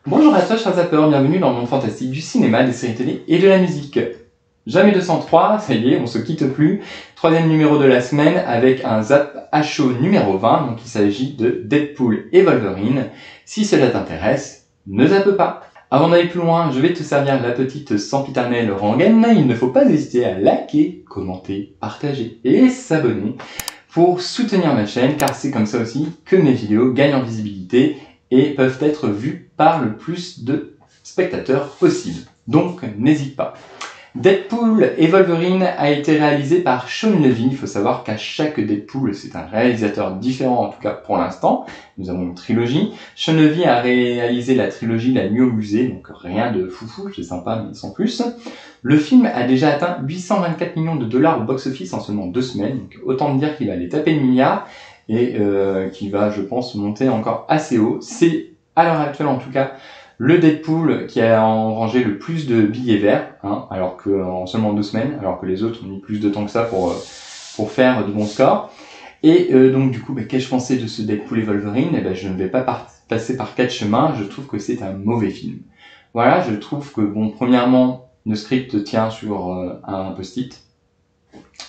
Bonjour à toi, chers zappeurs, bienvenue dans le monde fantastique du cinéma, des séries télé et de la musique. Jamais 203, ça y est, on se quitte plus. Troisième numéro de la semaine avec un zap à chaud numéro 20, donc il s'agit de Deadpool et Wolverine. Si cela t'intéresse, ne zappe pas. Avant d'aller plus loin, je vais te servir la petite sempiternelle rengaine. Il ne faut pas hésiter à liker, commenter, partager et s'abonner pour soutenir ma chaîne, car c'est comme ça aussi que mes vidéos gagnent en visibilité et peuvent être vues par le plus de spectateurs possible. Donc n'hésite pas. Deadpool et Wolverine a été réalisé par Shawn Levy. Il faut savoir qu'à chaque Deadpool, c'est un réalisateur différent, en tout cas pour l'instant. Nous avons une trilogie. Shawn Levy a réalisé la trilogie La Nuit au musée, donc rien de foufou, c'est sympa, mais sans plus. Le film a déjà atteint 824 millions de dollars au box-office en seulement 2 semaines, donc autant dire qu'il va aller taper le milliard et qu'il va, je pense, monter encore assez haut. C'est, à l'heure actuelle en tout cas, le Deadpool qui a engrangé le plus de billets verts, alors que en seulement 2 semaines, alors que les autres ont mis plus de temps que ça pour faire de bons scores. Et donc du coup, qu'ai-je pensé de ce Deadpool et Wolverine? Je ne vais pas passer par 4 chemins, je trouve que c'est un mauvais film. Voilà, je trouve que, premièrement, le script tient sur un post-it.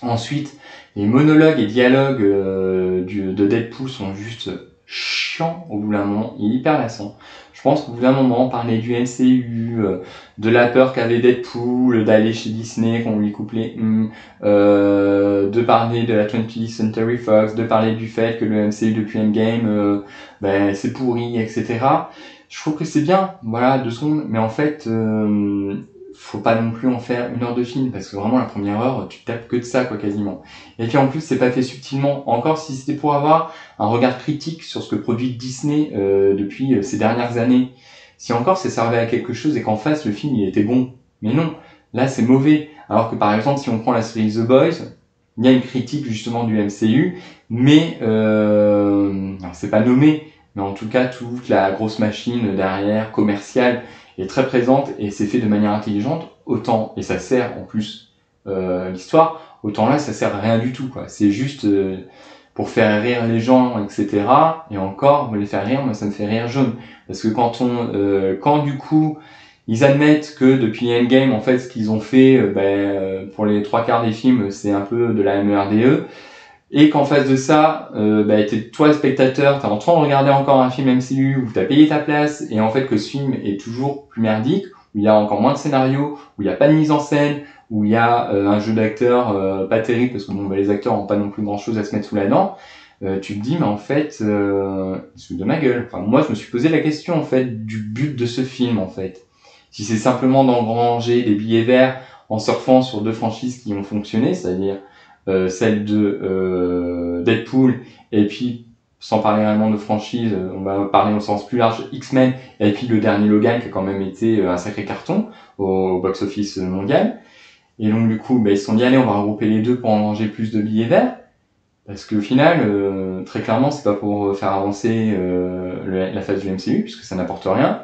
Ensuite, les monologues et dialogues de Deadpool sont juste chiants au bout d'un moment, il est hyper lassant. Je pense qu'au bout d'un moment, parler du MCU, de la peur qu'avait Deadpool d'aller chez Disney, qu'on lui coupe les de parler de la 20th Century Fox, de parler du fait que le MCU depuis Endgame, c'est pourri, etc. Je trouve que c'est bien, voilà, 2 secondes, mais en fait, faut pas non plus en faire 1 heure de film, parce que vraiment la première heure, tu tapes que de ça, quoi, quasiment. Et puis en plus, c'est pas fait subtilement. Encore si c'était pour avoir un regard critique sur ce que produit Disney depuis ces dernières années. Si encore ça servait à quelque chose et qu'en face le film il était bon. Mais non, là c'est mauvais. Alors que par exemple, si on prend la série The Boys, il y a une critique justement du MCU, mais alors c'est pas nommé, mais en tout cas toute la grosse machine derrière, commerciale, est très présente et c'est fait de manière intelligente, autant, et ça sert en plus l'histoire, autant là ça sert à rien du tout, quoi. C'est juste pour faire rire les gens, etc. Et encore, les faire rire, moi ça me fait rire jaune. Parce que quand du coup, ils admettent que depuis Endgame, en fait, ce qu'ils ont fait pour les 3 quarts des films, c'est un peu de la MERDE, et qu'en face de ça, toi le spectateur, t'es en train de regarder encore un film MCU où t'as payé ta place, et en fait que ce film est toujours plus merdique, où il y a encore moins de scénario, où il n'y a pas de mise en scène, où il y a un jeu d'acteurs pas terrible, parce que les acteurs n'ont pas non plus grand chose à se mettre sous la dent, tu te dis, mais en fait, ils se foutent de ma gueule. Enfin, moi, je me suis posé la question, en fait, du but de ce film, en fait. Si c'est simplement d'engranger des billets verts en surfant sur 2 franchises qui ont fonctionné, c'est-à-dire celle de Deadpool, et puis sans parler réellement de franchise, on va parler au sens plus large X-Men, et puis le dernier Logan qui a quand même été un sacré carton au box-office mondial. Et donc du coup, ils se sont dit allez, on va regrouper les deux pour engranger plus de billets verts, parce qu'au final, très clairement, c'est pas pour faire avancer la phase du MCU, puisque ça n'apporte rien.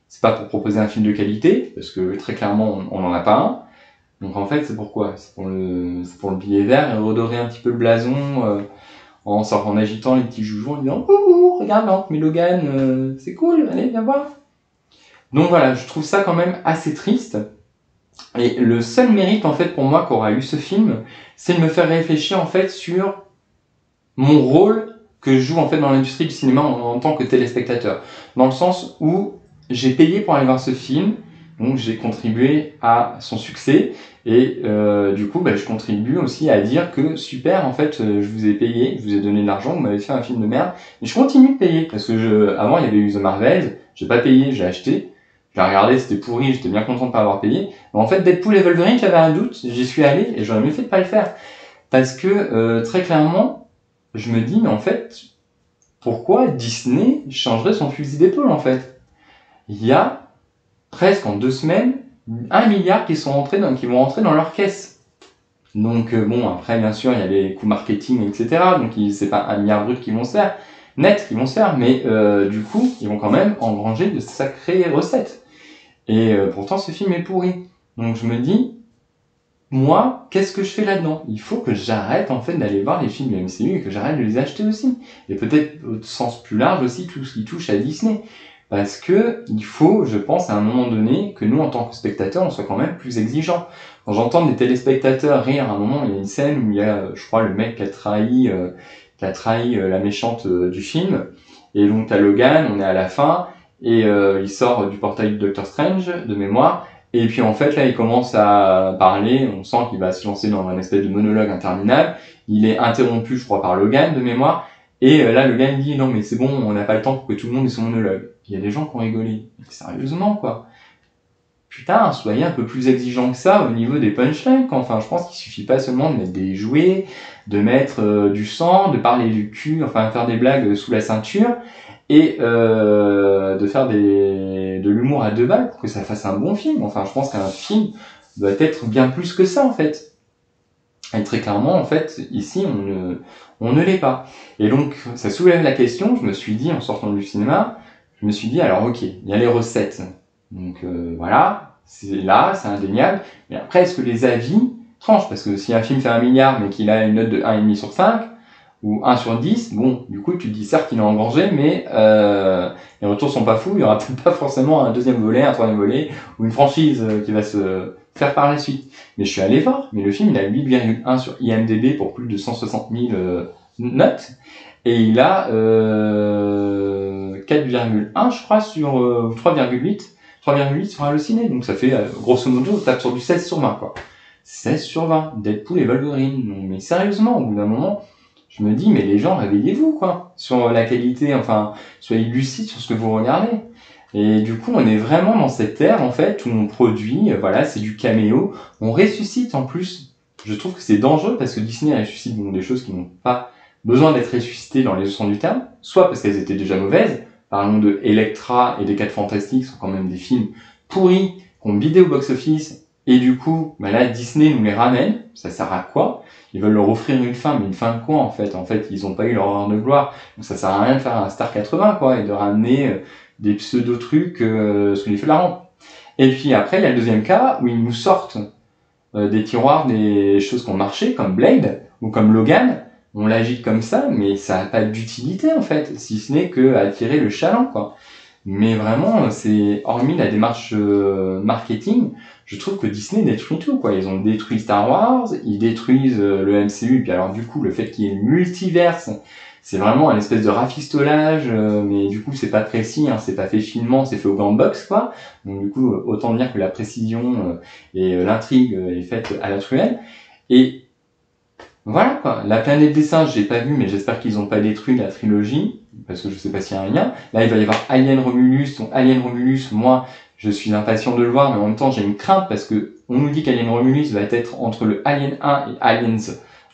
C'est pas pour proposer un film de qualité, parce que très clairement, on n'en a pas un. Donc en fait, c'est pourquoi? C'est pour le billet vert et redorer un petit peu le blason en agitant les petits joujoux en disant ouh, regarde, mais Logan, c'est cool, allez, viens voir. Donc voilà, je trouve ça quand même assez triste. Et le seul mérite en fait pour moi qu'aura eu ce film, c'est de me faire réfléchir en fait sur mon rôle que je joue en fait dans l'industrie du cinéma en tant que téléspectateur. Dans le sens où j'ai payé pour aller voir ce film, donc j'ai contribué à son succès, et du coup je contribue aussi à dire que super, en fait je vous ai payé, je vous ai donné de l'argent, vous m'avez fait un film de merde, mais je continue de payer, parce que avant il y avait eu The Marvels, j'ai pas payé, j'ai acheté, j'ai regardé, c'était pourri, j'étais bien content de pas avoir payé, mais en fait Deadpool et Wolverine, j'avais un doute, j'y suis allé, et j'aurais mieux fait de pas le faire, parce que très clairement, je me dis, mais en fait, pourquoi Disney changerait son fusil d'épaule, en fait? Il y a presque en 2 semaines 1 milliard qui vont rentrer dans leur caisse. Donc après, bien sûr, il y a les coûts marketing, etc. Donc c'est pas 1 milliard brut qui vont se faire, net qui vont se faire, mais du coup, ils vont quand même engranger de sacrées recettes. Et pourtant, ce film est pourri. Donc je me dis, moi, qu'est-ce que je fais là-dedans? Il faut que j'arrête en fait d'aller voir les films de MCU et que j'arrête de les acheter aussi. Et peut-être au sens plus large aussi tout ce qui touche à Disney. parce que il faut, je pense, à un moment donné, que nous, en tant que spectateurs, on soit quand même plus exigeants. Quand j'entends des téléspectateurs rire, à un moment, il y a une scène où il y a, je crois, le mec qui a trahi la méchante du film, et donc t'as Logan, on est à la fin, et il sort du portail du Doctor Strange, de mémoire, et puis en fait, là, il commence à parler, on sent qu'il va se lancer dans un espèce de monologue interminable, il est interrompu, je crois, par Logan, de mémoire, et là, Logan dit, non mais c'est bon, on n'a pas le temps pour que tout le monde ait son monologue. Il y a des gens qui ont rigolé. Sérieusement, quoi. Putain, soyez un peu plus exigeant que ça au niveau des punchlines. Enfin, je pense qu'il suffit pas seulement de mettre des jouets, de mettre du sang, de parler du cul, enfin faire des blagues sous la ceinture, et de faire de l'humour à deux balles pour que ça fasse un bon film. Enfin, je pense qu'un film doit être bien plus que ça, en fait. Et très clairement, en fait, ici, on ne l'est pas. Et donc, ça soulève la question, je me suis dit, en sortant du cinéma, je me suis dit, alors ok, il y a les recettes. Donc voilà, c'est là, c'est indéniable. Mais après, est-ce que les avis tranchent? Parce que si un film fait 1 milliard, mais qu'il a une note de 1,5 sur 5, ou 1 sur 10, bon, du coup, tu te dis certes qu'il est engrangé, mais les retours sont pas fous, il y aura peut-être pas forcément un deuxième volet, un troisième volet, ou une franchise qui va se faire par la suite. Mais je suis allé voir, mais le film, il a 8,1 sur IMDb pour plus de 160 000 notes, et il a 4,1, je crois, sur 3,8 sur Allociné, donc ça fait, grosso modo, on tape sur du 16 sur 20, quoi. 16 sur 20, Deadpool et Wolverine. Non, mais sérieusement, au bout d'un moment, je me dis, mais les gens, réveillez-vous, quoi, sur la qualité, enfin, soyez lucides sur ce que vous regardez. Et du coup, on est vraiment dans cette ère, en fait, où on produit, voilà, c'est du caméo, on ressuscite en plus. Je trouve que c'est dangereux parce que Disney ressuscite des choses qui n'ont pas besoin d'être ressuscitées dans les sens du terme, soit parce qu'elles étaient déjà mauvaises, parlons de Elektra et des 4 Fantastiques, sont quand même des films pourris, qu'on bidé au box-office, et du coup, bah là, Disney nous les ramène, ça sert à quoi? Ils veulent leur offrir une fin, mais une fin de quoi, en fait? En fait, ils ont pas eu leur heure de gloire, donc ça sert à rien de faire un Star 80, quoi, et de ramener des pseudo-trucs sous les feux de la rampe. Et puis après, il y a le deuxième cas, où ils nous sortent des tiroirs des choses qui ont marché, comme Blade, ou comme Logan, on l'agite comme ça, mais ça n'a pas d'utilité en fait, si ce n'est que attirer le chaland, quoi. Mais vraiment, c'est hormis la démarche marketing, je trouve que Disney détruit tout, quoi. Ils ont détruit Star Wars, ils détruisent le MCU, puis alors du coup, le fait qu'il y ait le multiverse, c'est vraiment un espèce de rafistolage, mais du coup, c'est pas précis, hein, c'est pas fait finement, c'est fait au gant box, quoi. Donc du coup, autant dire que la précision et l'intrigue est faite à la truelle. Et voilà quoi, la planète des singes, j'ai pas vu, mais j'espère qu'ils ont pas détruit la trilogie, parce que je sais pas s'il y a un lien. Là, il va y avoir Alien Romulus, donc Alien Romulus, moi, je suis impatient de le voir, mais en même temps, j'ai une crainte, parce que on nous dit qu'Alien Romulus va être entre le Alien 1 et Aliens,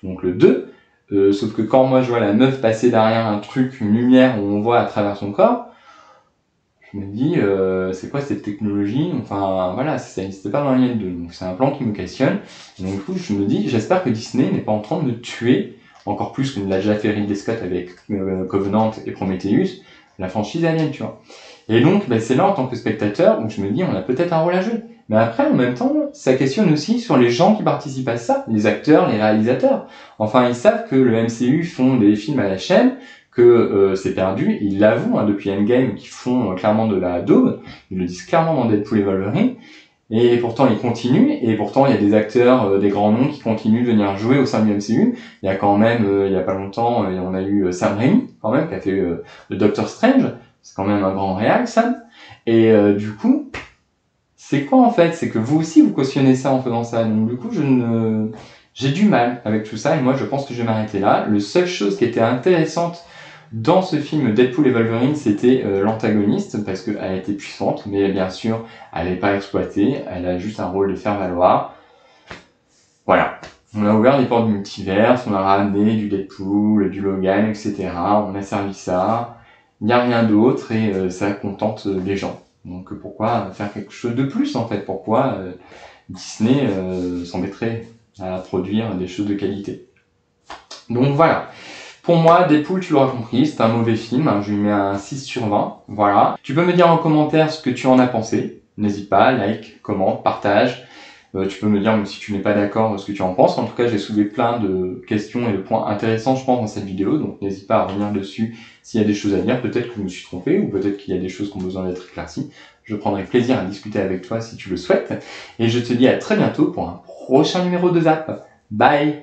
donc le 2, sauf que quand moi je vois la meuf passer derrière un truc, une lumière où on voit à travers son corps, je me dis, c'est quoi cette technologie? Enfin, voilà, ça n'existait pas dans Alien 2, donc c'est un plan qui me questionne. Et donc, du coup, je me dis, j'espère que Disney n'est pas en train de tuer, encore plus que l'a déjà fait Ridley Scott avec Covenant et Prometheus, la franchise Alien, tu vois. Et donc, bah, c'est là, en tant que spectateur, où je me dis, on a peut-être un rôle à jouer. Mais après, en même temps, ça questionne aussi sur les gens qui participent à ça, les acteurs, les réalisateurs. Enfin, ils savent que le MCU font des films à la chaîne, que c'est perdu, ils l'avouent hein, depuis Endgame, qu'ils font clairement de la daube, ils le disent clairement dans Deadpool et Wolverine, et pourtant ils continuent, et pourtant il y a des acteurs, des grands noms qui continuent de venir jouer au sein du MCU. Il y a quand même, il y a pas longtemps, on a eu Sam Raimi, quand même, qui a fait le Doctor Strange, c'est quand même un grand réal, Sam, et du coup, c'est quoi en fait? C'est que vous aussi vous cautionnez ça en faisant ça, donc du coup j'ai du mal avec tout ça, et moi je pense que je vais m'arrêter là. Le seule chose qui était intéressante dans ce film Deadpool et Wolverine, c'était l'antagoniste, parce qu'elle était puissante, mais bien sûr, elle n'est pas exploitée, elle a juste un rôle de faire valoir. Voilà. On a ouvert les portes du multivers, on a ramené du Deadpool, du Logan, etc. On a servi ça. Il n'y a rien d'autre et ça contente les gens. Donc pourquoi faire quelque chose de plus en fait? Pourquoi Disney s'embêterait à produire des choses de qualité? Donc voilà. Pour moi, Deadpool, tu l'auras compris, c'est un mauvais film, hein, je lui mets un 6 sur 20, voilà. Tu peux me dire en commentaire ce que tu en as pensé, n'hésite pas, like, commente, partage, Tu peux me dire même si tu n'es pas d'accord ce que tu en penses. En tout cas, j'ai soulevé plein de questions et de points intéressants, je pense, dans cette vidéo. Donc n'hésite pas à revenir dessus s'il y a des choses à dire. Peut-être que je me suis trompé ou peut-être qu'il y a des choses qui ont besoin d'être éclaircies. Je prendrai plaisir à discuter avec toi si tu le souhaites. Et je te dis à très bientôt pour un prochain numéro de Zap. Bye!